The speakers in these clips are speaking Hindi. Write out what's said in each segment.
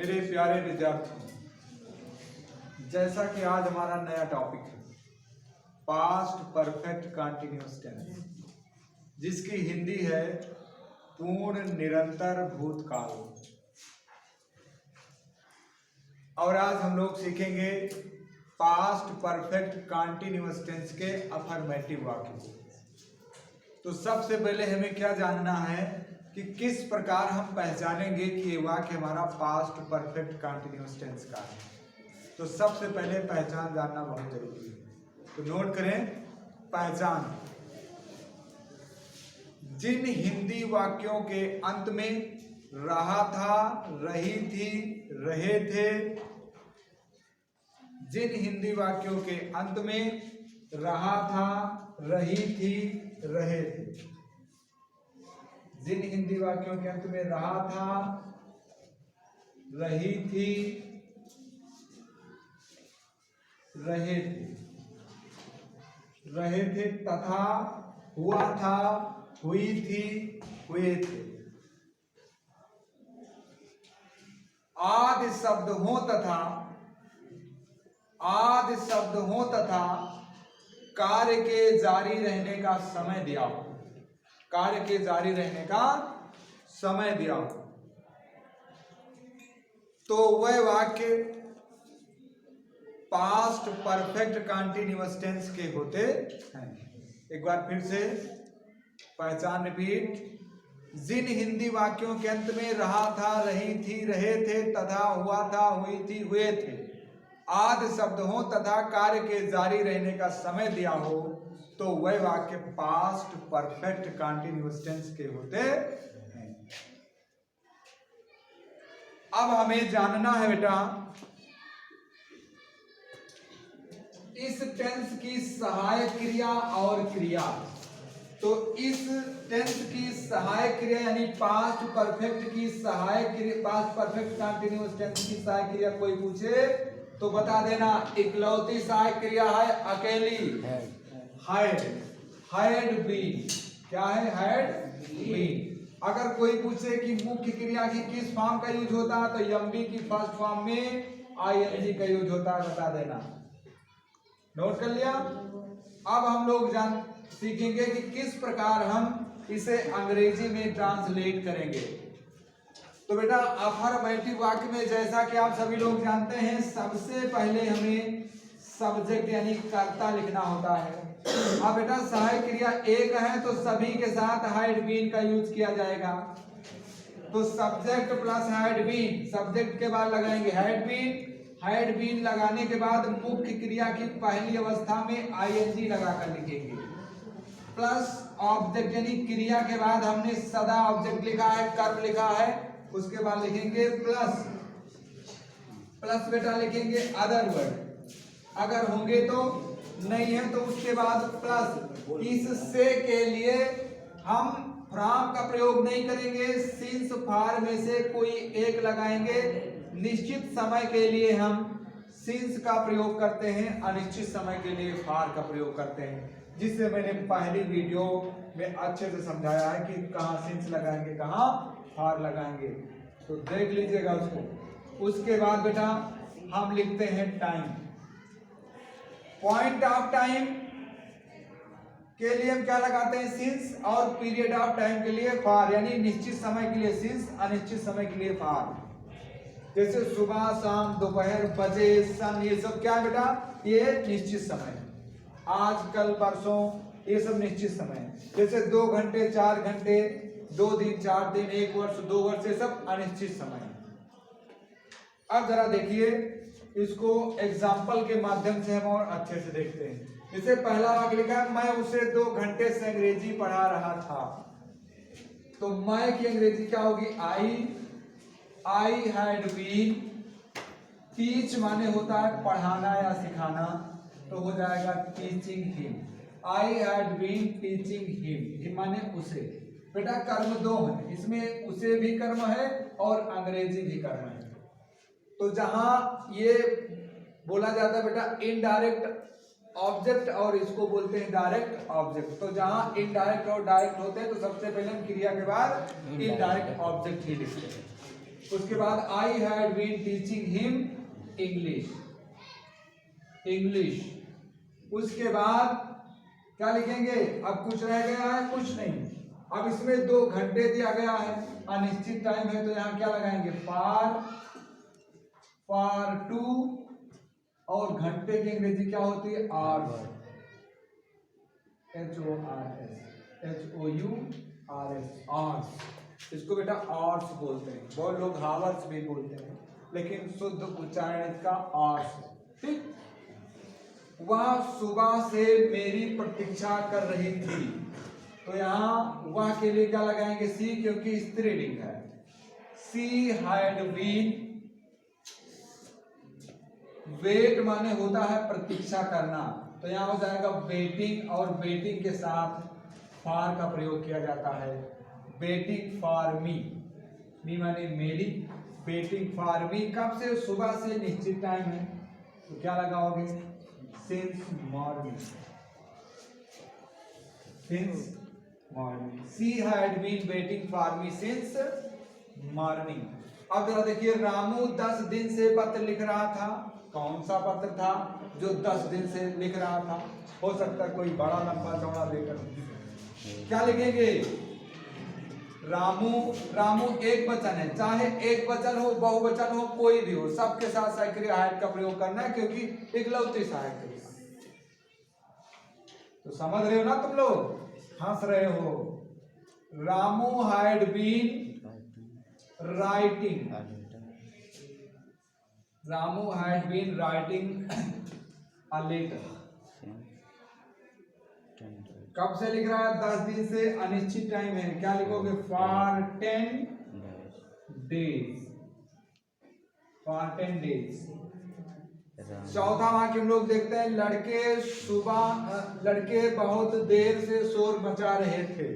मेरे प्यारे विद्यार्थियों, जैसा कि आज हमारा नया टॉपिक है पास्ट परफेक्ट कंटिन्यूअस टेंस, जिसकी हिंदी है पूर्ण निरंतर भूतकाल। और आज हम लोग सीखेंगे पास्ट परफेक्ट कंटिन्यूअस टेंस के अफर्मेटिव वाक्य। तो सबसे पहले हमें क्या जानना है कि किस प्रकार हम पहचानेंगे कि ये वाक्य हमारा पास्ट परफेक्ट कंटिन्यूअस टेंस का है। तो सबसे पहले पहचान जानना बहुत जरूरी है। तो नोट करें, पहचान जिन हिंदी वाक्यों के अंत में रहा था, रही थी, रहे थे, जिन हिंदी वाक्यों के अंत में रहा था, रही थी, रहे थे, जिन हिंदी वाक्यों के अंत में रहा था, रही थी, रहे थे तथा हुआ था, हुई थी, हुए थे। आदि शब्द हो तथा कार्य के जारी रहने का समय दिया हो, कार्य के जारी रहने का समय दिया हो, तो वह वाक्य पास्ट परफेक्ट कंटिन्यूअस टेंस के होते हैं। एक बार फिर से पहचान रिपीट, जिन हिंदी वाक्यों के अंत में रहा था, रही थी, रहे थे तथा हुआ था, हुई थी, हुए थे, आदि शब्द हो तथा कार्य के जारी रहने का समय दिया हो, तो वह वाक्य पास्ट परफेक्ट कंटिन्यूअस टेंस के होते हैं। अब हमें जानना है बेटा इस टेंस की सहायक क्रिया और क्रिया। तो इस टेंस की सहायक क्रिया यानी पास्ट परफेक्ट की सहायक क्रिया, पास्ट परफेक्ट कंटिन्यूअस टेंस की सहायक क्रिया कोई पूछे तो बता देना इकलौती सहायक क्रिया है अकेली, हैड बीन। क्या है? Had been. अगर कोई पूछे कि मुख्य क्रिया की किस फॉर्म का यूज होता है तो एमबी की फर्स्ट फॉर्म में आईएनजी का यूज होता है, बता देना। नोट कर लिया। अब हम लोग सीखेंगे कि किस प्रकार हम इसे अंग्रेजी में ट्रांसलेट करेंगे। तो बेटा अफर्मेटिव वाक्य में जैसा कि आप सभी लोग जानते हैं, सबसे पहले हमें सब्जेक्ट यानी कर्ता लिखना होता है। अब बेटा सहायक क्रिया एक है तो सभी के साथ हैड बीन का यूज किया जाएगा। तो subject plus had been, subject के बाद लगाएंगे हैड बीन, हैड बीन लगाने के बाद मुख्य क्रिया की पहली अवस्था में आईएनजी लगाकर लिखेंगे, प्लस ऑब्जेक्ट यानी क्रिया के बाद हमने सदा ऑब्जेक्ट लिखा है, कर्म लिखा है, उसके बाद लिखेंगे प्लस बेटा लिखेंगे अदर वर्ड अगर होंगे तो, नहीं है तो उसके बाद प्लस। इससे के लिए हम फ्रॉम का प्रयोग नहीं करेंगे, सिंस फार में से कोई एक लगाएंगे। निश्चित समय के लिए हम सिंस का प्रयोग करते हैं, अनिश्चित समय के लिए फार का प्रयोग करते हैं, जिससे मैंने पहली वीडियो में अच्छे से समझाया है कि कहाँ सिंस लगाएंगे, कहाँ फार लगाएंगे। तो देख लीजिएगा उसको। उसके बाद बेटा हम लिखते हैं टाइम। पॉइंट ऑफ टाइम के लिए हम क्या लगाते हैं? सिंस, और पीरियड ऑफ टाइम के लिए फार, यानी निश्चित समय के लिए सिंस, अनिश्चित समय के लिए फार। जैसे सुबह, शाम, दोपहर, बजे, सन, ये सब क्या है बेटा? ये निश्चित समय। आज, कल, परसों, ये सब निश्चित समय। जैसे 2 घंटे, 4 घंटे, 2 दिन, 4 दिन, 1 वर्ष, 2 वर्ष, ये सब अनिश्चित समय। अब जरा देखिए इसको एग्जाम्पल के माध्यम से हम और अच्छे से देखते हैं। जैसे पहला वाक्य लिखा है, मैं उसे 2 घंटे से अंग्रेजी पढ़ा रहा था। तो मैं की अंग्रेजी क्या होगी? आई हैड बीन। टीच माने होता है पढ़ाना या सिखाना, तो हो जाएगा teaching him. I had been teaching him माने उसे। बेटा कर्म 2 है, इसमें उसे भी कर्म है और अंग्रेजी भी कर्म है। तो जहां ये बोला जाता है बेटा इनडायरेक्ट ऑब्जेक्ट और इसको बोलते हैं डायरेक्ट ऑब्जेक्ट। तो जहां इनडायरेक्ट और डायरेक्ट होते हैं तो सबसे पहले हम क्रिया के बाद इनडायरेक्ट ऑब्जेक्ट ही लिखते हैं। उसके बाद I had been teaching him English, English. उसके बाद क्या लिखेंगे? अब कुछ रह गया है? कुछ नहीं। अब इसमें 2 घंटे दिया गया है, अनिश्चित टाइम है, तो यहाँ क्या लगाएंगे? फॉर टू, और घंटे की अंग्रेजी क्या होती है? Hours, HOURS, hours. इसको बेटा आवर्स बोलते हैं, बहुत लोग हावर्स भी बोलते हैं, लेकिन शुद्ध उच्चारण इसका आवर्स है। ठीक। वह सुबह से मेरी प्रतीक्षा कर रही थी, तो यहाँ वह के लिए क्या लगाएंगे? सी, क्योंकि स्त्रीलिंग है। सी हैड बीन, वेट माने होता है प्रतीक्षा करना, तो यहाँ हो जाएगा वेटिंग, और वेटिंग के साथ फॉर का प्रयोग किया जाता है। वेटिंग फॉर मी, मी माने मेरी, वेटिंग फॉर मी। कब से? सुबह से, निश्चित टाइम है, तो क्या लगाओगे? Since morning, since morning. She had been waiting for me since morning. अब जरा देखिए, रामू 10 दिन से पत्र लिख रहा था। कौन सा पत्र था जो 10 दिन से लिख रहा था? हो सकता है कोई बड़ा लंबा चौड़ा लेटर। क्या लिखेंगे? रामू एक वचन है, चाहे एक वचन हो, बहुवचन हो, कोई भी हो, सबके साथ सक्रिय हैड का प्रयोग करना है, क्योंकि इकलौती सहायक है। तो समझ रहे हो ना तुम लोग? हंस रहे हो। Ramu had been writing, Ramu had been writing a letter. कब से लिख रहा है? 10 दिन से, अनिश्चित टाइम है, क्या लिखोगे? For 10 days, for 10 days. चौथा वाक्य हम लोग देखते हैं, लड़के बहुत देर से शोर मचा रहे थे।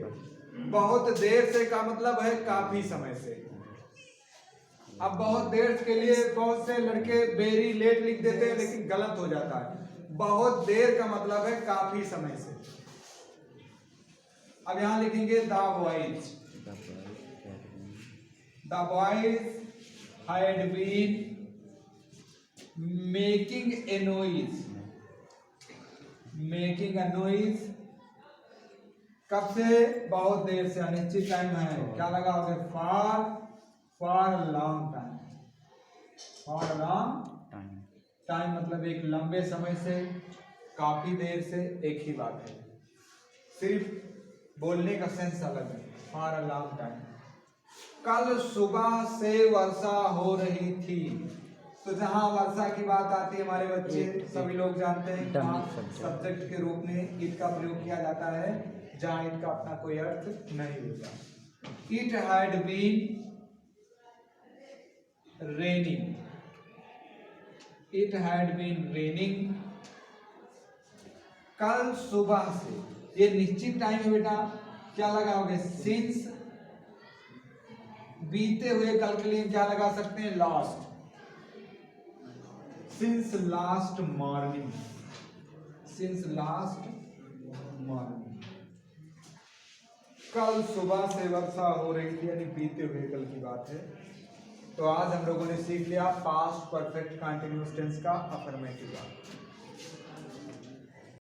बहुत देर से का मतलब है काफी समय से। अब बहुत देर के लिए बहुत से लड़के वेरी लेट लिख देते हैं, लेकिन गलत हो जाता है। बहुत देर का मतलब है काफी समय से। अब यहां लिखेंगे the boys, the boys had been making a noise, making a noise. कब से? बहुत देर से, अनिश्चित टाइम है, क्या लगाओगे? For long time, for long time मतलब एक लंबे समय से, काफी देर से, एक ही बात है, सिर्फ बोलने का सेंस अलग है। For a long time. कल सुबह से वर्षा हो रही थी, तो जहां वर्षा की बात आती है हमारे बच्चे सभी लोग जानते हैं, सब्जेक्ट के रूप में इट का प्रयोग किया जाता है, जहां इट का अपना कोई अर्थ नहीं होता। It had been raining, it had been raining. कल सुबह से, ये निश्चित टाइम है बेटा, क्या लगाओगे? सिंस। बीते हुए कल के लिए क्या लगा सकते हैं? Last, since last morning, since last morning. कल सुबह से वर्षा हो रही थी, यानी बीते हुए कल की बात है। तो आज हम लोगों ने सीख लिया पास्ट परफेक्ट कंटीन्यूअस टेंस का अफर्मेटिव।